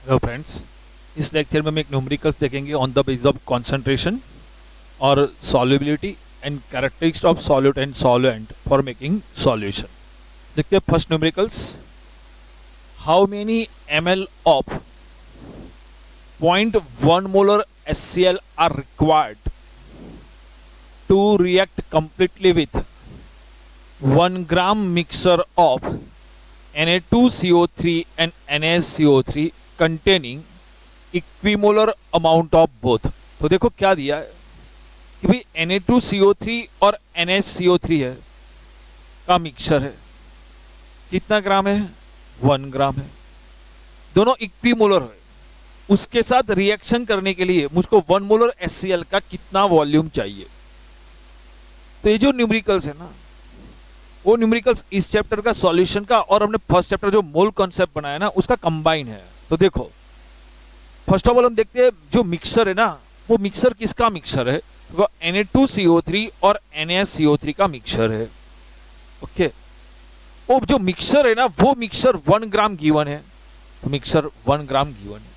Hello friends, इस lecture में हम एक न्यूमेरिकल्स देखेंगे on the basis of concentration और solubility and characteristics of solute and solvent for making solution. देखते हैं first numericals. How many ml of 0.1 molar HCl are required to react completely with 1 gram mixture of Na2CO3 and NaCO3 containing equimolar amount of both. तो देखो क्या दिया है कि भाई Na2CO3 और NaCO3 है का मिक्सचर है, कितना ग्राम है? 1 ग्राम है। दोनों इक्विमोलर है, उसके साथ रिएक्शन करने के लिए मुझको 1 मोलर HCl का कितना वॉल्यूम चाहिए। तो ये जो न्यूमेरिकल्स है ना, वो न्यूमेरिकल्स इस चैप्टर का सॉल्यूशन का और हमने फर्स्ट चैप्टर जो मोल कॉन्सेप्ट बनाया ना उसका कंबाइन है। तो देखो फर्स्ट ऑफ ऑल हम देखते हैं जो मिक्सचर है ना, वो मिक्सचर किसका मिक्सचर है? वो Na2CO3 और NaCO3 का मिक्सचर है। ओके, वो जो मिक्सचर है ना, वो मिक्सचर 1 ग्राम गिवन है। तो मिक्सचर 1 ग्राम गिवन है।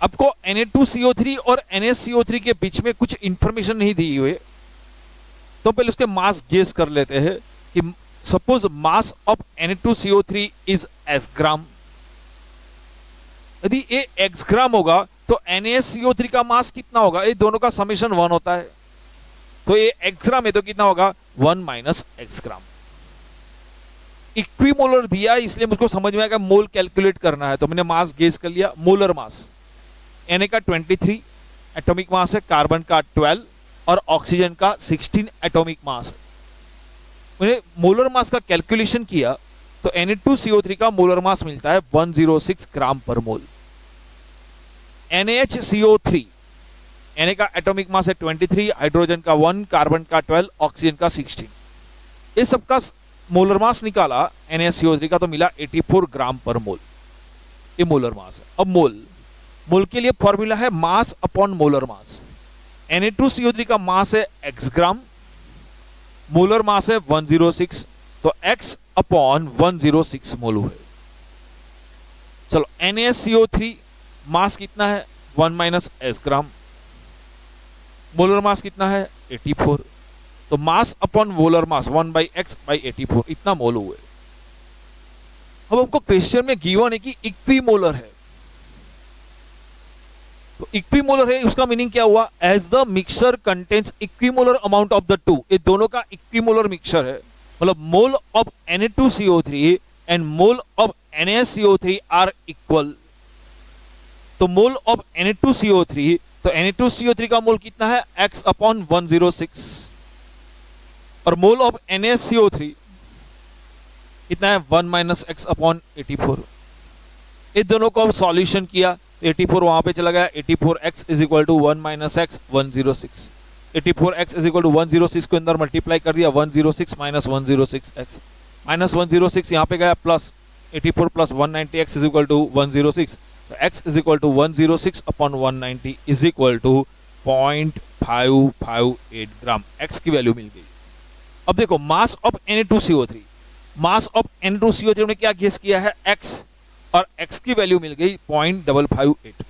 आपको Na2CO3 और NaCO3 के बीच में कुछ इंफॉर्मेशन नहीं दी हुई है, तो पहले उसके मास गेस कर लेते हैं कि suppose mass of Na2CO3 is x ग्राम। यदि ये x ग्राम होगा तो NaCO3 का मास कितना होगा? ये दोनों का समेशन 1 होता है, तो ये x ग्राम है तो कितना होगा? 1 माइनस x ग्राम। इक्विमोलर दिया इसलिए मुझको समझ में आएगा मोल कैलकुलेट करना है, तो मैंने मास गेस कर लिया। मोलर मास Na का 23 एटॉमिक मास है, कार्बन का 12 और ऑक्सीजन का 16 एटॉमिक मास है। मैंने मोलर मास का कैलकुलेशन किया तो Na2CO3 का मोलर मास मिलता है 106 ग्राम पर मोल। NaHCO3, Na का एटॉमिक मास है 23, हाइड्रोजन का 1, कार्बन का 12, ऑक्सीजन का 16। इस सबका मोलर मास निकाला NaCO3 का तो मिला 84 ग्राम पर मोल। ये मोलर मास है। अब मोल के लिए फॉर्मूला है mass upon molar mass. Na2CO3 का मास है x ग्राम, मोलर मास है 106, तो x अपॉन 106 मोल है। चलो NaCO3 मास कितना है? 1 माइनस s ग्राम, मोलर मास कितना है? 84, तो mass upon molar mass 1 by x by 84, इतना मोल हुए। अब हमको क्वेश्चन में गिवन है कि इक्विमोलर है, तो इक्विमोलर है उसका मीनिंग क्या हुआ? As the mixture contains equimolar amount of the two. ये दोनों का इक्विमोलर मिक्सचर है, मतलब mole of Na2CO3 and mole of NaCO3 are equal. तो मोल ऑफ Na2CO3, तो Na2CO3 का मोल कितना है? x अपॉन 106, और मोल ऑफ NaCO3 कितना है? 1 माइनस x अपॉन 84। इन दोनों को अब सॉल्यूशन किया, 84 वहां पे चला गया, 84x is equal to 1 minus x 106। 84x is equal to 106 को अंदर मल्टीप्लाई कर दिया, 106 माइनस 106x, माइनस 106 यहाँ पे गया, plus 84 plus 190x is equal to 106, तो x is equal to 106 upon 190 is equal to 0.558 gram. x की वैल्यू मिल गई। अब देखो mass of Na2CO3, mass of Na2CO3 ने क्या गेस किया है? x, और x की वैल्यू मिल गई 0.558।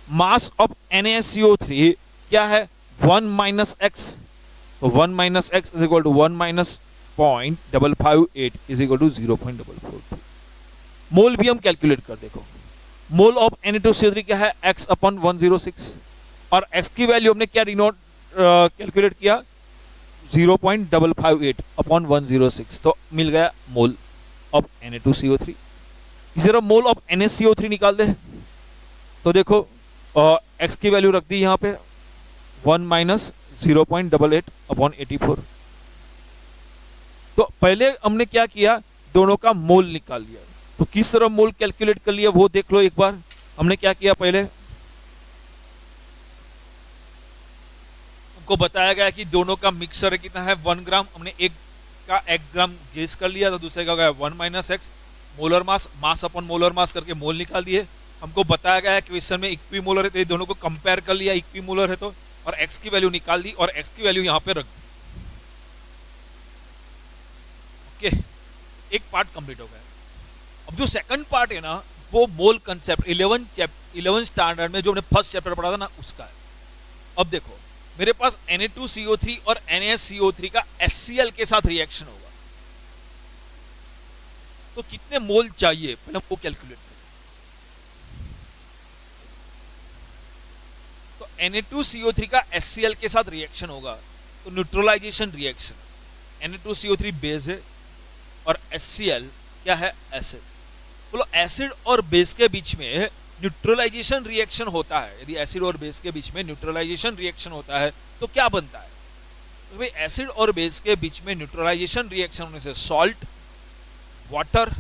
मास ऑफ NaCO3 क्या है? 1 माइनस x, तो 1 minus x is equal to 1 minus 0.558 is equal to 0.442। Mole भी हम कैलकुलेट कर देखो, मोल ऑफ Na2CO3 क्या है? x अपॉन 106, और x की वैल्यू हमने क्या डिनोट कैलकुलेट किया? 0.558 अपॉन 106, तो मिल गया मोल ऑफ Na2CO3। इसी तरह मोल ऑफ NaCO3 निकाल दे, तो देखो x की वैल्यू रख दी यहां पे 1 माइनस 0.88 अपॉन 84। तो पहले हमने क्या किया? दोनों का मोल निकाल लिया। तो किस तरह मोल कैलकुलेट कर लिया वो देख लो एक बार। हमने क्या किया? पहले हमको बताया गया कि दोनों का मिक्सचर कितना है? 1 ग्राम। हमने एक का x ग्राम गेस कर लिया, तो दूसरे का 1 minus x, molar mass, mass upon molar mass करके मोल निकाल दिए। हमको बताया गया है क्वेश्चन में इक्विमोलर है, तो ये दोनों को कंपेयर कर लिया, इक्विमोलर है तो, और x की वैल्यू निकाल दी और x की वैल्यू यहां पे रख दी। ओके, एक पार्ट कंप्लीट हो गया। अब जो सेकंड पार्ट है ना, वो मोल कंसेप्ट 11 स्टैंडर्ड में जो हमने फर्स्ट चैप्टर पढ़ा था ना, उसका है। अब देखो मेरे पास Na2CO3 और NaSCO3 का HCl के साथ रिएक्शन होगा, तो कितने मोल चाहिए पहले हम वो कैलकुलेट करें। तो Na2CO3 का HCl के साथ रिएक्शन होगा, तो न्यूट्रलाइजेशन रिएक्शन, Na2CO3 बेस है और HCl क्या है, एसिड। बोलो एसिड और बेस के बीच में न्यूट्रलाइजेशन रिएक्शन होता है, यदि एसिड और बेस के बीच में न्यूट्रलाइजेशन रिएक्शन होता है तो क्या बनता है, तो भाई एसिड और बेस के बीच में न्यूट्रलाइजेशन रिएक्शन होने से सॉल्ट, वाटर,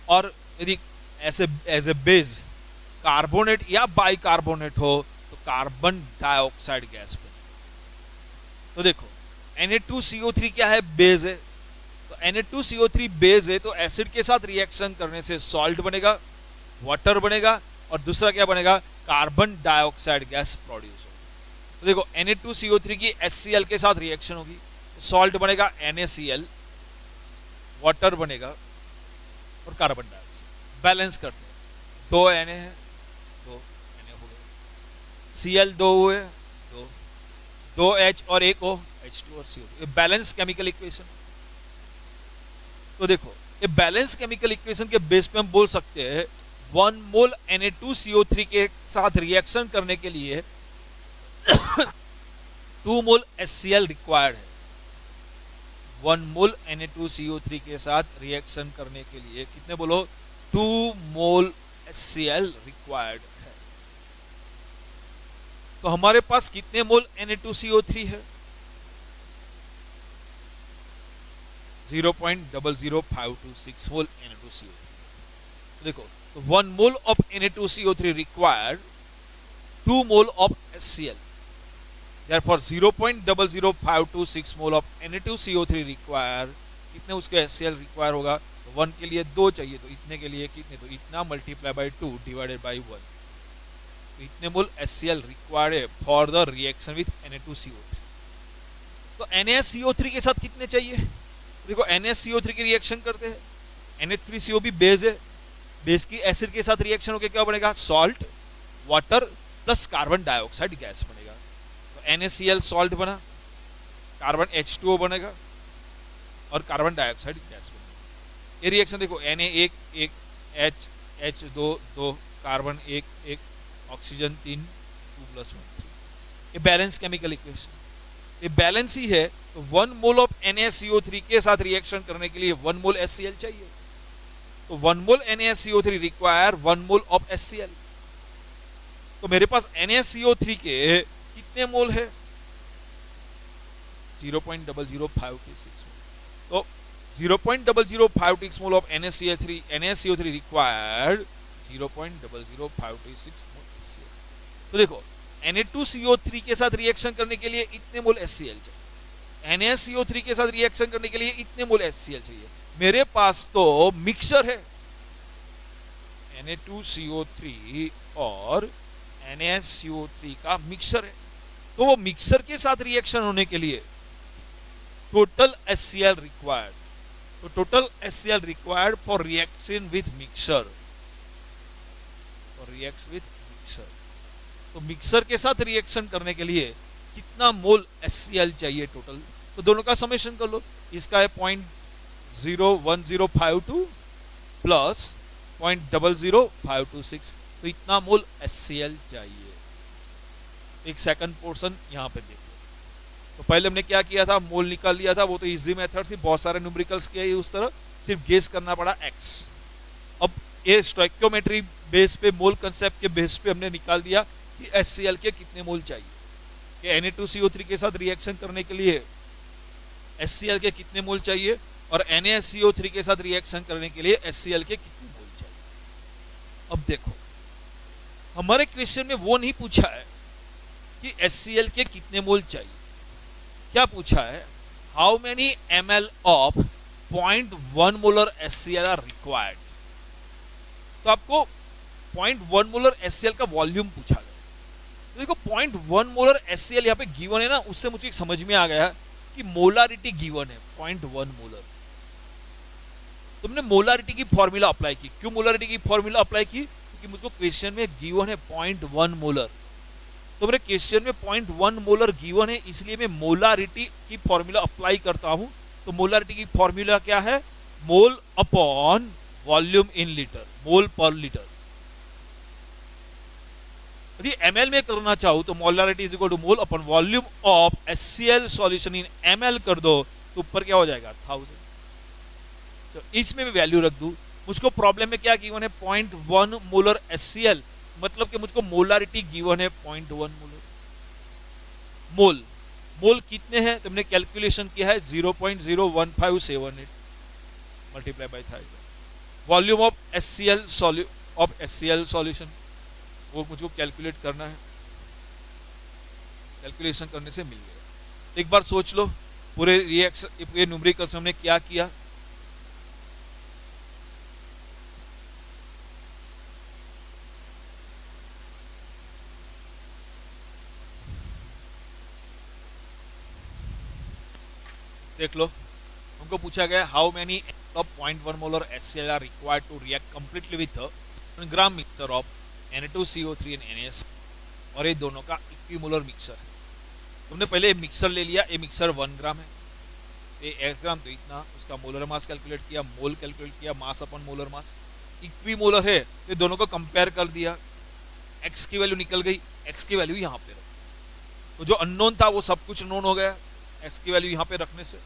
और यदि ऐसे एज ए बेस कार्बोनेट या बाइकार्बोनेट हो तो कार्बन डाइऑक्साइड गैस बने। तो देखो Na2CO3 क्या है, बेस है, तो Na2CO3 बेस है तो एसिड के साथ रिएक्शन करने से सॉल्ट बनेगा, वाटर बनेगा, और दूसरा क्या बनेगा, कार्बन डाइऑक्साइड गैस प्रोड्यूस होगा। तो देखो Na2CO3 की HCl के साथ रिएक्शन होगी, तो सॉल्ट बनेगा NaCl, वाटर बनेगा और कार्बन डाइऑक्साइड। बैलेंस करते हैं, 2 Na है, 2 Na हो गया, Cl 2 हुए, 2 H और 1 O, H2 और CO2। ये बैलेंस केमिकल इक्वेशन। तो देखो ये बैलेंस केमिकल इक्वेशन के बेस पे हम बोल सकते हैं 1 मोल Na2CO3 के साथ रिएक्शन करने के लिए 2 मोल HCl रिक्वायर्ड है। 1 मोल Na2CO3 के साथ रिएक्शन करने के लिए कितने बोलो, 2 मोल HCl रिक्वायर्ड है। तो हमारे पास कितने मोल Na2CO3 है, 0.00526 मोल Na2CO3। देखो तो 1 मोल of Na2CO3 required 2 mole of HCl, therefore 0.00526 mole of Na2CO3 required, कितने उसके HCl रिक्वायर होगा, तो 1 के लिए 2 चाहिए, तो इतने के लिए कितने, तो इतना मल्टीप्लाई बाई 2 डिवाइडेड बाई 1, तो इतने मोल HCl रिक्वायर्ड है for the reaction with Na2CO3। तो NaSCO3 के साथ कितने चाहिए, देखो NaSCO3 की रिएक्शन करते हैं, Na3CO भी बेस है, बेस की एसिड के साथ रिएक्शन होकर क्या बनेगा, salt, water plus carbon dioxide gas बनेगा। तो NaCl सॉल्ट बना, कार्बन H2O बनेगा और कार्बन डाइऑक्साइड गैस बनेगा। ये रिएक्शन देखो Na1 1 H H2 2 carbon 1 1 oxygen 3 2 + 1 3। ये बैलेंस केमिकल इक्वेशन, ये बैलेंस ही है। तो 1 मोल ऑफ NaCO3 के साथ रिएक्शन करने के लिए 1 मोल HCl चाहिए, तो 1 मोल NaCO3 require 1 mole of HCl। तो मेरे पास NaCO3 के कितने मोल है, 0.00526 मोल। तो 0.00526 मोल of NaCO3 required 0.00526 mole HCl। तो देखो Na2CO3 के साथ रिएक्शन करने के लिए इतने मोल HCl चाहिए, NaCO3 के साथ रिएक्शन करने के लिए इतने मोल HCl चाहिए। मेरे पास तो मिक्सचर है, Na2CO3 और NaSCO3 का मिक्सचर है, तो वो मिक्सचर के साथ रिएक्शन होने के लिए टोटल HCl रिक्वायर्ड, तो total HCl required for reaction with mixture, for reaction with mixture. तो मिक्सर के साथ रिएक्शन करने के लिए कितना मोल HCl चाहिए टोटल, तो दोनों का समेशन कर लो। इसका है 0.01052 प्लस 0.00526, तो इतना मोल HCl चाहिए। एक सेकंड पोर्शन यहां पे देख लो। तो पहले हमने क्या किया था, मोल निकाल लिया था, वो तो इजी मेथड थी, बहुत सारे न्यूमेरिकल्स किए उस तरह, सिर्फ गेस करना पड़ा x। अब ये स्टोइकियोमेट्री बेस पे, मोल कंसेप्ट के बेस पे हमने निकाल दिया कि HCl के कितने मोल चाहिए, कि Na2CO3 के साथ रिएक्शन करने के लिए HCl के कितने मोल चाहिए और NaSCO3 के साथ रिएक्शन करने के लिए HCl के कितने मोल चाहिए। अब देखो हमारे क्वेश्चन में वो नहीं पूछा है कि HCl के कितने मोल चाहिए, क्या पूछा है, how many ml of 0.1 molar HCl are required. तो आपको 0.1 मोलर HCl का वॉल्यूम पूछा गया। तो देखो 0.1 मोलर HCl यहाँ पे गिवन है ना, उससे मुझे समझ में आ गया कि मोलारिटी गिवन है 0.1 मोलर। तुमने मोलारिटी की फॉर्मूला अप्लाई की। क्यों मोलारिटी की फॉर्मूला अप्लाई की? क्योंकि मुझको क्वेश्चन में गिवन है 0.1 मोलर। तो मेरे क्वेश्चन में 0.1 मोलर गिवन है, इसलिए मैं मोलारिटी की फॉर्मूला अप्लाई करता हूं। तो मोलारिटी की फॉर्मूला क्या है? Mole upon volume in litre, mole per litre. यदि ml में करना चाहूं तो molarity is equal to mole upon volume of HCl solution in ml कर दो तो ऊपर क्या हो जाएगा? 1000। तो इसमें भी वैल्यू रख दूं। मुझको प्रॉब्लम में क्या गिवन है? 0.1 मोलर HCl, मतलब कि मुझको मोलारिटी गिवन है 0.1 मोलर। मोल मोल कितने हैं तुमने कैलकुलेशन किया है? 0.01578 multiply by 1000। Volume of HCl solution वो मुझको कैलकुलेट करना है, कैलकुलेशन करने से मिल गया। एक बार सोच लो पूरे रिएक्शन, ये न्यूमेरिकल्स में हमने क्या किया। देख लो, हमको पूछा गया how many of 0.1 molar HCl are required to react completely with 1 gram mixture of Na2CO3 and NaS, और ये दोनों का इक्विमोलर मिक्सचर है। तुमने पहले मिक्सर ले लिया, ये मिक्सर 1 ग्राम है, ये 1 ग्राम तो इतना, उसका मोलर मास कैलकुलेट किया, मोल कैलकुलेट किया, मास अपन मोलर मास। इक्विमोलर है तो दोनों को कंपेयर कर दिया, x की वैल्यू निकल गई, x की वैल्यू यहाँ पे रखो। तो जो अननोन था वो सब कुछ नोन हो गया x की वैल्यू यहाँ पे रखने से।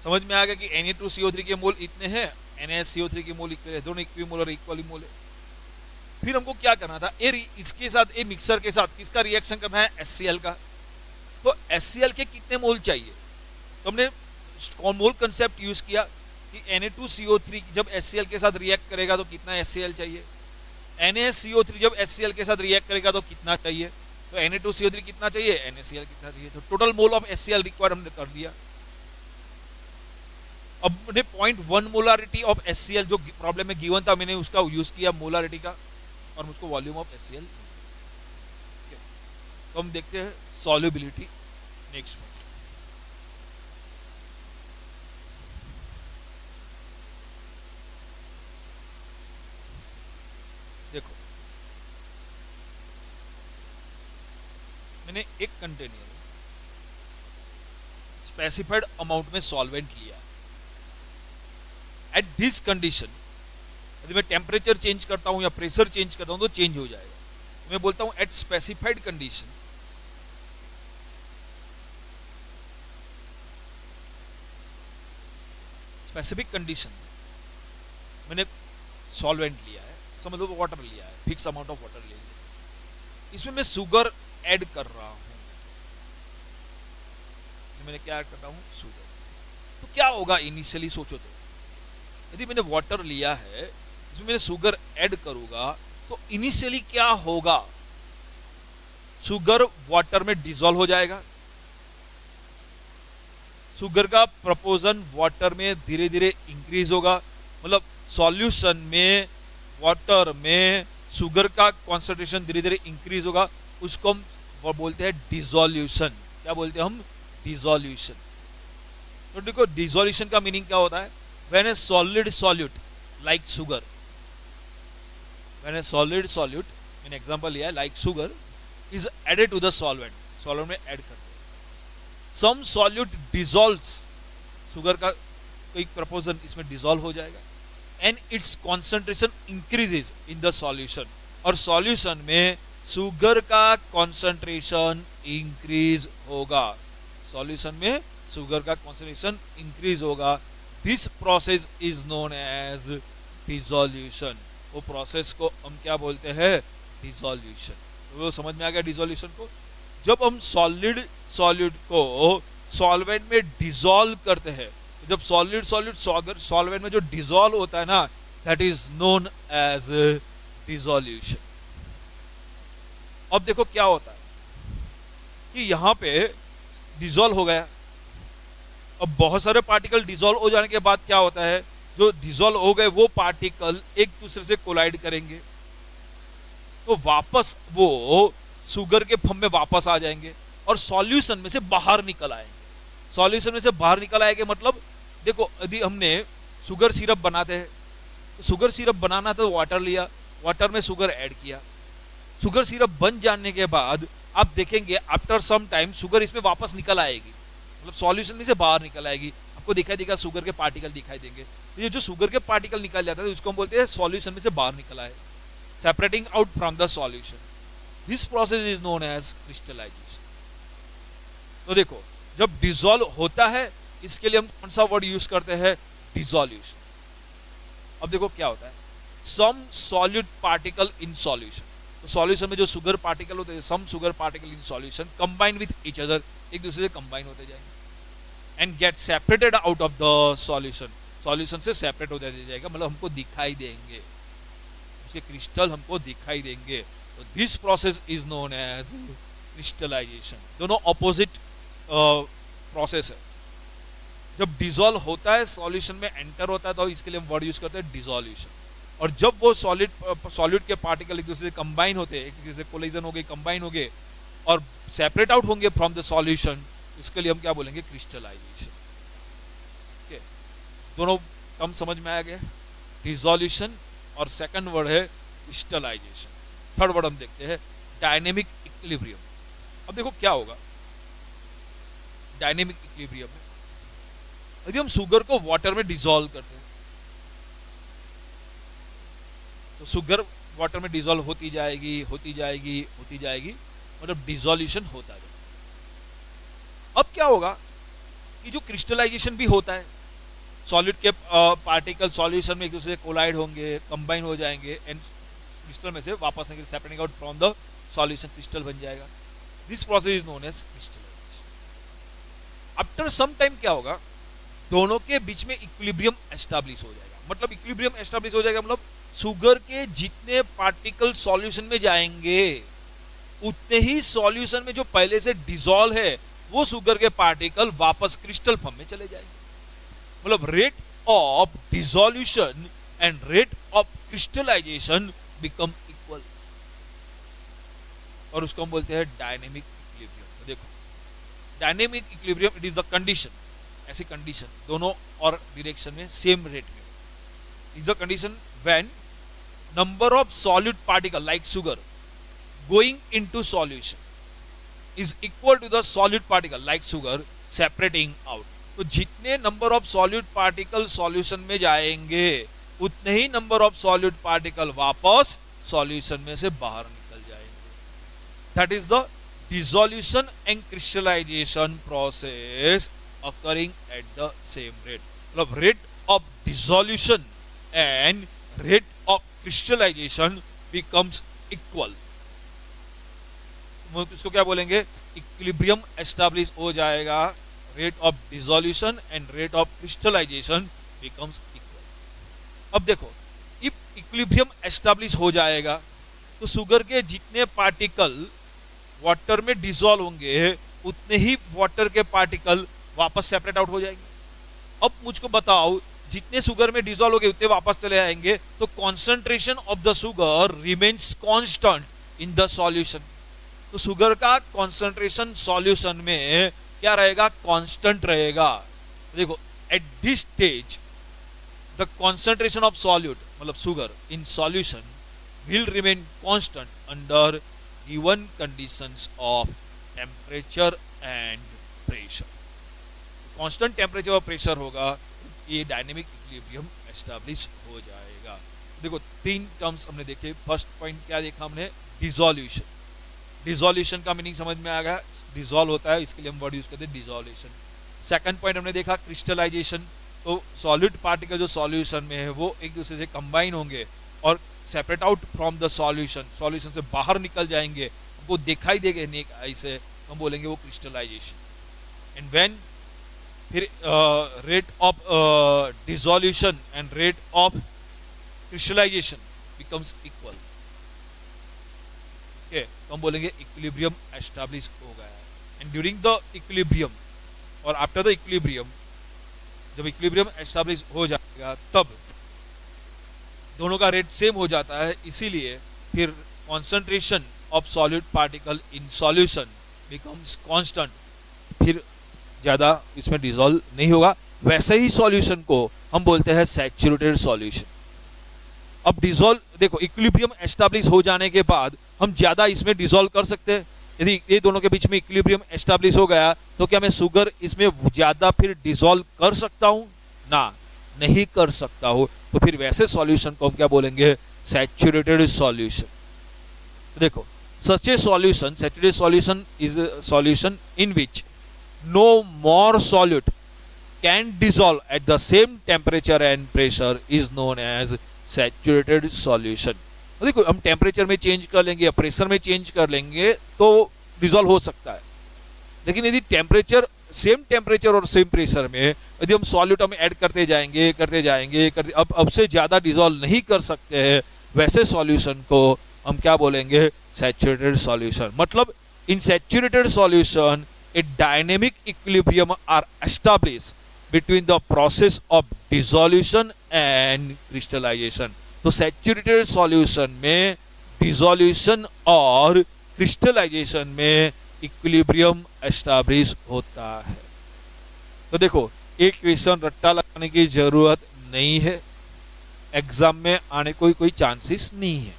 समझ में आ गया कि Na2CO3 के मोल इतने हैं, NaSCO3 के मोल इक्वल है, दोनों इक्विमोलर इक्वली मोल है। फिर हमको क्या करना था? इसके साथ, ए मिक्सर के साथ किसका रिएक्शन करना है? HCl का। तो HCl के कितने मोल चाहिए? तो हमने मोल कंसेप्ट यूज किया कि Na2CO3 जब HCl के साथ रिएक्ट करेगा तो कितना HCl चाहिए, NaSCO3 जब HCl के साथ रिएक्ट करेगा तो कितना चाहिए, तो Na2CO3 कितना चाहिए, NaCl कितना चाहिए। तो total mole of HCl required हमने कर दिया। अब मैंने 0.1 मोलारिटी ऑफ HCl जो प्रॉब्लम में गिवन था, मैंने उसका यूज किया मोलारिटी का, और मुझको वॉल्यूम ऑफ HCl। तो हम देखते हैं सॉल्युबिलिटी नेक्स्ट में। देखो, मैंने एक कंटेनर स्पेसिफाइड अमाउंट में सॉल्वेंट लिया। एट दिस कंडीशन यदि मैं टेम्परेचर चेंज करता हूं या प्रेशर चेंज करता हूं तो चेंज हो जाएगा। तो मैं बोलता हूं eight specified condition, specific condition मैंने सॉल्वेंट लिया है, समझ लो वाटर लिया है, फिक्स अमाउंट ऑफ वाटर ले लिया, इसमें मैं शुगर ऐड कर रहा हूं। इसमें मैंने क्या ऐड कर रहा हूं? शुगर। तो क्या होगा इनिशियली? सोचो तो, यदि मैंने वाटर लिया है, इसमें मैंने शुगर ऐड करूंगा तो इनिशियली क्या होगा? शुगर वाटर में डिसॉल्व हो जाएगा, शुगर का प्रोपोर्शन वाटर में धीरे धीरे इंक्रीज होगा, मतलब सॉल्यूशन में वाटर में शुगर का कॉन्सेंट्रेशन धीरे धीरे इंक्रीज होगा। उसको हम बोलते हैं डिसोल्यूशन। क्या बोलते हैं हम? डिसोल्यूशन। तो देखो डिसोल्यूशन का मीनिंग क्या होता है? When a solid solute like sugar, when a solid solute, मैंने एग्जांपल लिया है, like sugar is added to the solvent, solvent में ऐड करते हैं। सम सॉल्यूट डिसॉल्व्स, शुगर का कोई प्रोपोर्शन इसमें डिसॉल्व हो जाएगा, and its concentration increases in the solution, और सॉल्यूशन में शुगर का कॉन्सेंट्रेशन इंक्रीज होगा, सॉल्यूशन में शुगर का कॉन्सेंट्रेशन इंक्रीज होगा। This process is known as dissolution. वो प्रोसेस को हम क्या बोलते हैं? डिसोल्यूशन। तो वो समझ में आ गया डिसोल्यूशन को। जब हम सॉलिड सॉल्यूट को सॉल्वेंट में डिसॉल्व करते हैं, जब सॉलिड सॉल्यूट सॉल्वेंट में जो डिसॉल्व होता है ना, that is known as dissolution. अब देखो क्या होता है कि यहां पे डिसॉल्व हो गया, अब बहुत सारे पार्टिकल डिसॉल्व हो जाने के बाद क्या होता है? जो डिसॉल्व हो गए वो पार्टिकल एक दूसरे से कोलाइड करेंगे, तो वापस वो शुगर के फॉर्म में वापस आ जाएंगे और सॉल्यूशन में से बाहर निकल आएंगे। सॉल्यूशन में से बाहर निकल आएंगे मतलब देखो यदि हमने शुगर सिरप बनाते हैं, तो शुगर सिरप बनाना तो वाटर लिया, वाटर में शुगर ऐड किया, शुगर सिरप बन जाने के बाद आप देखेंगे आफ्टर सम टाइम शुगर इसमें वापस निकल आएगी, मतलब सॉल्यूशन में से बाहर निकल आएगी, आपको दिखाई देगा शुगर के पार्टिकल दिखाई देंगे। तो ये जो शुगर के पार्टिकल निकल जाता है उसको हम बोलते हैं सॉल्यूशन में से बाहर निकला है, separating out from the solution. This process is known as crystallization. तो देखो जब डिसॉल्व होता है, इसके लिए हम कौन सा वर्ड यूज करते हैं, डिसोल्यूशन। अब देखो क्या होता है, some solute particle in solution, तो सॉल्यूशन में जो शुगर पार्टिकल होते हैं, some sugar particle in solution combine with each other, एक दूसरे से कंबाइन होते जाएंगे, and get separated out of the solution, solution से सेपरेट हो जाएगा, मतलब हमको दिखाई देंगे, उसके क्रिस्टल हमको दिखाई देंगे। तो this process is known as crystallization. दोनों ऑपोजिट प्रोसेस है। जब डिसॉल्व होता है सॉल्यूशन में एंटर होता है तो इसके लिए हम वर्ड यूज करते हैं डिसोल्यूशन, और जब वो सॉलिड के पार्टिकल एक दूसरे से कंबाइन होते हैं, एक दूसरे से कोलिजन हो गए, कंबाइन हो गए और सेपरेट आउट होंगे फ्रॉम द सॉल्यूशन, उसके लिए हम क्या बोलेंगे, क्रिस्टलाइजेशन। ओके, दोनों कम समझ में आ गया, डिसोल्यूशन और सेकंड वर्ड है क्रिस्टलाइजेशन। थर्ड वर्ड हम देखते हैं डायनेमिक इक्विलिब्रियम। अब देखो क्या होगा डायनेमिक इक्विलिब्रियम में, यदि हम शुगर को वाटर में डिसॉल्व करते हैं तो शुगर वाटर में डिसॉल्व होती जाएगी, होती जाएगी, होती जाएगी, मतलब डिसोल्यूशन होता है। अब क्या होगा कि जो क्रिस्टलाइजेशन भी होता है, सॉलिड के पार्टिकल सॉल्यूशन में एक दूसरे से कोलाइड होंगे, कंबाइन हो जाएंगे एंड क्रिस्टल में से वापस निकल separating out from the solution, crystal बन जाएगा। This process is known as crystallization. After some time क्या होगा, दोनों के बीच में इक्विलिब्रियम एस्टैब्लिश हो जाएगा। मतलब इक्विलिब्रियम एस्टैब्लिश हो जाएगा मतलब शुगर के जितने पार्टिकल सॉल्यूशन में जाएंगे उतने ही सॉल्यूशन में जो पहले से डिसॉल्व है वो शुगर के पार्टिकल वापस क्रिस्टल फॉर्म में चले जाएंगे। मतलब rate of dissolution and rate of crystallization become equal, और उसको हम बोलते हैं डायनेमिक इक्विलिब्रियम। तो देखो dynamic equilibrium it is the condition, ऐसी कंडीशन दोनों और डायरेक्शन में सेम रेट में, is the condition when number of solid particle like sugar going into solution is equal to the solid particle like sugar separating out. तो जितने number of solid particle solution में जाएंगे उतने ही number of solid particle वापस solution में से बाहर निकल जाएंगे। That is the dissolution and crystallization process occurring at the same rate। मतलब rate of dissolution and rate of crystallization becomes equal। इसको क्या बोलेंगे, इक्विलिब्रियम एस्टैब्लिश हो जाएगा, rate of dissolution and rate of crystallization becomes equal. अब देखो if equilibrium establish हो जाएगा तो शुगर के जितने पार्टिकल वाटर में डिसॉल्व होंगे उतने ही वाटर के पार्टिकल वापस सेपरेट आउट हो जाएंगे। अब मुझको बताओ जितने शुगर में डिसॉल्व हो गए उतने वापस चले आएंगे, तो concentration of the sugar remains constant in the solution. तो शुगर का कॉन्सेंट्रेशन सॉल्यूशन में क्या रहेगा, कांस्टेंट रहेगा। देखो at this stage the concentration of solute मतलब sugar in solution will remain constant under given conditions of temperature and pressure. Constant temperature और pressure होगा, ये डायनेमिक इक्विलिब्रियम एस्टैब्लिश हो जाएगा। देखो तीन टर्म्स हमने देखे। फर्स्ट पॉइंट क्या देखा हमने, डिसोल्यूशन। डिसोल्यूशन का मीनिंग समझ में आ गया, डिसॉल्व होता है, इसके लिए हम वर्ड यूज करते हैं डिसोल्यूशन। सेकंड पॉइंट हमने देखा क्रिस्टलाइजेशन, तो सॉलिड पार्टिकल जो सॉल्यूशन में है वो एक दूसरे से कंबाइन होंगे और separate out from the solution, solution से बाहर निकल जाएंगे, हमको दिखाई देंगे नेक आई से, हम बोलेंगे वो क्रिस्टलाइजेशन। एंड व्हेन फिर rate of dissolution and rate of crystallization becomes equal, okay, तो हम बोलेंगे इक्विलिब्रियम एस्टैब्लिश हो गया है। एंड ड्यूरिंग द इक्विलिब्रियम और आफ्टर द इक्विलिब्रियम, जब इक्विलिब्रियम एस्टैब्लिश हो जाएगा तब दोनों का रेट सेम हो जाता है, इसीलिए फिर concentration of solid particle in solution becomes constant, फिर ज़्यादा इसमें डिसॉल्व नहीं होगा, वैसे ही सॉल्यूशन को हम बोलते हैं सैचुरेटेड सॉल्यूशन। अब डिसॉल्व देखो, इक्विलिब्रियम एस्टैब्लिश हो जाने के बाद हम ज्यादा इसमें डिसॉल्व कर सकते हैं। यदि ये दोनों के बीच में इक्विलिब्रियम एस्टैब्लिश हो गया तो क्या मैं शुगर इसमें ज्यादा फिर डिसॉल्व कर सकता हूं? ना, नहीं कर सकता हूं। तो फिर वैसे सॉल्यूशन को हम क्या बोलेंगे? Saturated solution. तो देखो, such a solution, saturated solution is a solution in which no more solute can dissolve at the same temperature and pressure is known as saturated solution. देखो, हम टेम्परेचर में चेंज कर लेंगे या प्रेशर में change कर लेंगे तो डिसॉल्व हो सकता है, लेकिन यदि टेम्परेचर सेम टेम्परेचर और सेम प्रेशर में यदि हम सॉल्यूट हम ऐड करते जाएंगे अब से ज्यादा डिसॉल्व नहीं कर सकते हैं, वैसे सॉल्यूशन को हम क्या बोलेंगे? Saturated solution. मतलब in saturated solution a dynamic equilibrium are established between the process of dissolution and crystallisation. तो सैचुरेटेड सॉल्यूशन में डिसॉल्यूशन और क्रिस्टलाइजेशन में इक्विलिब्रियम एस्टैब्लिश होता है। तो देखो, एक क्वेश्चन रट्टा लगाने की जरूरत नहीं है, एग्जाम में आने कोई चांसेस नहीं है।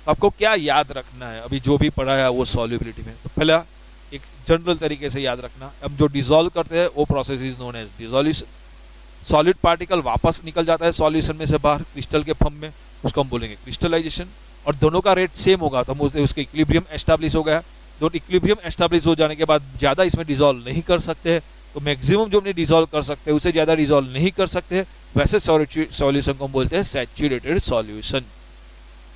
तो आपको क्या याद रखना है? अभी जो भी पढ़ा है वो सॉल्युबिलिटी में, तो पहला एक जनरल तरीके से याद रखना, अब जो डिसॉल्व करते हैं वो process is known as dissolution. Solid particle वापस निकल जाता है सॉल्यूशन में से बाहर क्रिस्टल के फॉर्म में, उसको हम बोलेंगे क्रिस्टलाइजेशन। और दोनों का रेट सेम होगा तो हम उसके इक्विलिब्रियम एस्टैब्लिश हो गया। तो इक्विलिब्रियम एस्टैब्लिश हो जाने के बाद ज़्यादा इसमें डिसॉल्व नहीं कर सकते, तो मैक्सिमम जो हमने डिसॉल्व कर सकते हैं उससे ज़्यादा डिसॉल्व नहीं कर सकते, वैसे सॉल्यूशन को हम बोलते हैं सैचुरेटेड सॉल्यूशन।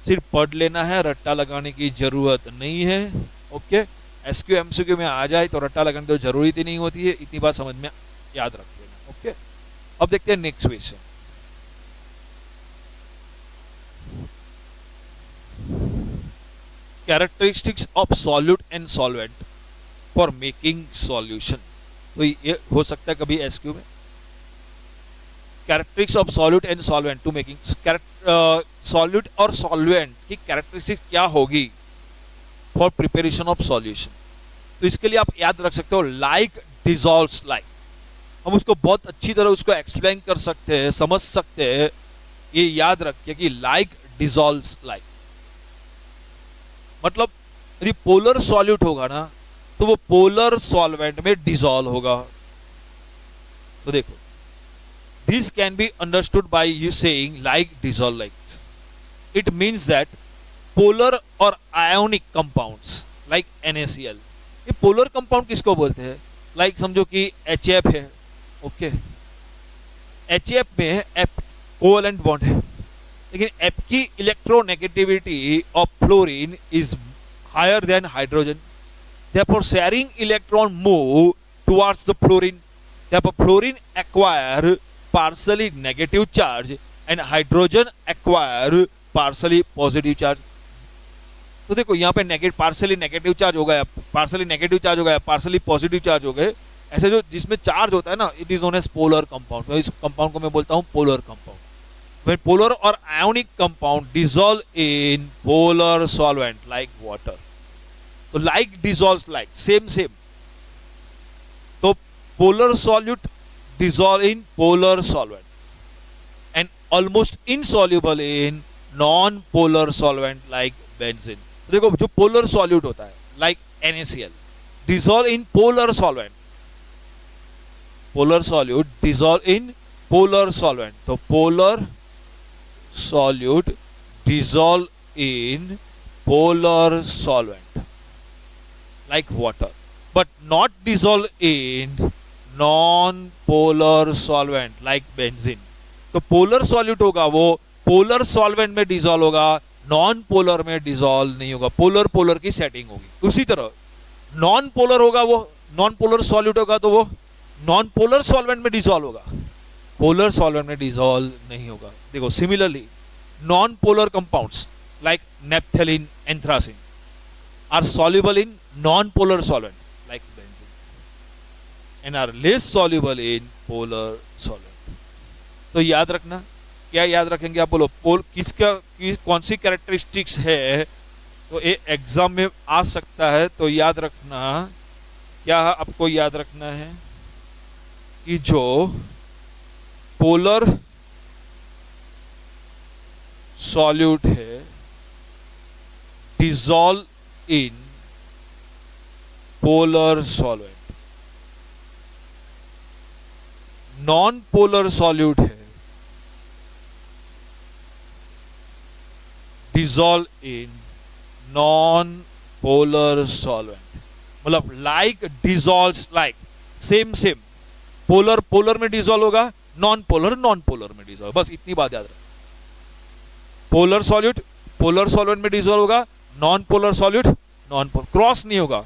सिर्फ पढ़ लेना है, रट्टा लगाने की जरूरत नहीं है। ओके, एसक्यू एमसीक्यू में आ जाए तो रट्टा लगाने की जरूरत ही नहीं होती है, इतनी बात समझ में याद रख लेना। ओके, अब देखते हैं next question. Characteristics of solute and solvent for making solution. तो ये हो सकता है कभी एसक्यू में, characteristics of solute and solvent to making solute और सॉल्वेंट की कैरेक्टरिस्टिक्स क्या होगी फॉर प्रिपरेशन ऑफ सॉल्यूशन। तो इसके लिए आप याद रख सकते हो लाइक डिसॉल्व्स लाइक। हम उसको बहुत अच्छी तरह उसको एक्सप्लेन कर सकते हैं, समझ सकते हैं। ये याद रखिए कि लाइक डिसॉल्व्स लाइक मतलब यदि पोलर सॉल्यूट होगा ना तो वो पोलर सॉल्वेंट में डिसॉल्व होगा। तो देखो, this can be understood by you saying like dissolve like. It means that polar और आयोनिक कंपाउंड्स लाइक NaCl, ये पोलर कंपाउंड किसको बोलते हैं? लाइक समझो कि HF है। ओके, HF में F कोवेलेंट बॉन्ड है, लेकिन F की electronegativity of fluorine is higher than hydrogen, therefore sharing electron move towards the fluorine, therefore fluorine acquire partially negative charge and hydrogen acquire partially positive charge। तो देखो यहाँ पे partially negative charge हो गया, partially negative charge हो गया, partially positive charge हो गए। ऐसे जो जिसमें चार्ज होता है ना, it is known as polar compound. तो इस कंपाउंड को मैं बोलता हूँ polar compound. When polar or ionic compound dissolve in polar solvent like water, तो like dissolves like, same same। तो polar solute dissolve in polar solvent and almost insoluble in non-polar solvent like benzene। तो देखो, जो polar solute होता है like NaCl dissolve in polar solvent, polar solute dissolve in polar solvent। तो polar solute dissolve in polar solvent like water but not dissolve in non-polar solvent like benzene। तो polar solute होगा वो polar solvent में dissolve होगा, non-polar में dissolve नहीं होगा। polar polar की setting होगी। उसी तरह non-polar होगा वो, non-polar solute होगा तो वो non-polar solvent में dissolve होगा, पोलर सॉल्वेंट में डिसॉल्व नहीं होगा। देखो, similarly non polar compounds like naphthalene, anthracene are soluble in non polar solvent like benzene and are less soluble in polar solvent. तो याद रखना, क्या याद रखेंगे आप? बोलो, कौन सी कैरेक्टरिस्टिक्स है? तो ये एग्जाम में आ सकता है, तो याद रखना। क्या आपको याद रखना है? कि जो पोलर सॉल्यूट है dissolve in polar solvent, non polar solute है dissolve in non polar solvent, मतलब like dissolves like, same same, polar polar में डिसॉल्व होगा, नॉन पोलर में डिसॉल्व, बस इतनी बात याद रखना। पोलर सॉल्यूट पोलर सॉल्वेंट में डिसॉल्व होगा, non polar solute non polar, cross नहीं होगा।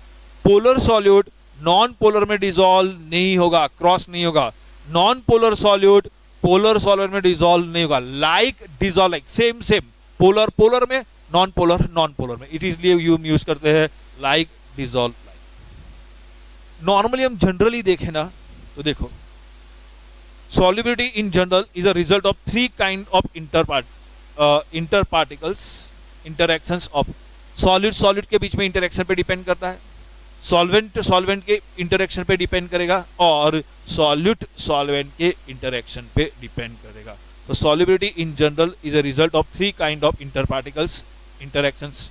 पोलर सॉल्यूट नॉन पोलर में डिसॉल्व नहीं होगा, क्रॉस नहीं होगा। Non polar solute polar solvent में डिसॉल्व नहीं होगा, like dissolve like, same same, polar polar में, नॉन पोलर में, इट इसलिए यूज करते हैं लाइक डिसॉल्व लाइक। नॉर्मली हम जनरली देखें ना तो देखो, solubility in general is a result of three kind of interparticles interactions of solid के बीच में इंटरेक्शन पे डिपेंड करता है, सॉल्वेंट के इंटरेक्शन पे डिपेंड करेगा, और सॉल्वेंट के इंटरेक्शन पे डिपेंड करेगा। तो solubility in general is a result of three kind of interparticles interactions।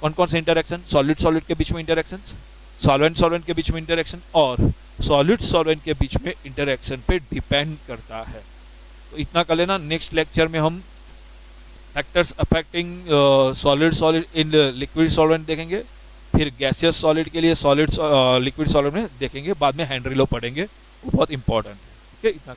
कौन कौन से इंटरेक्शन? सॉलिड के बीच में इंटरेक्शंस, सॉल्वेंट के बीच में इंटरेक्शन, और सॉल्वेंट के बीच में इंटरेक्शन पे डिपेंड करता है। तो इतना कर लेना। नेक्स्ट लेक्चर में हम factors affecting solid in liquid solvent देखेंगे, फिर गैसियस सॉलिड के लिए लिक्विड सॉल्वेंट में देखेंगे, बाद में हेनरी लॉ पढ़ेंगे, वो बहुत इंपॉर्टेंट है। ठीक है, इतना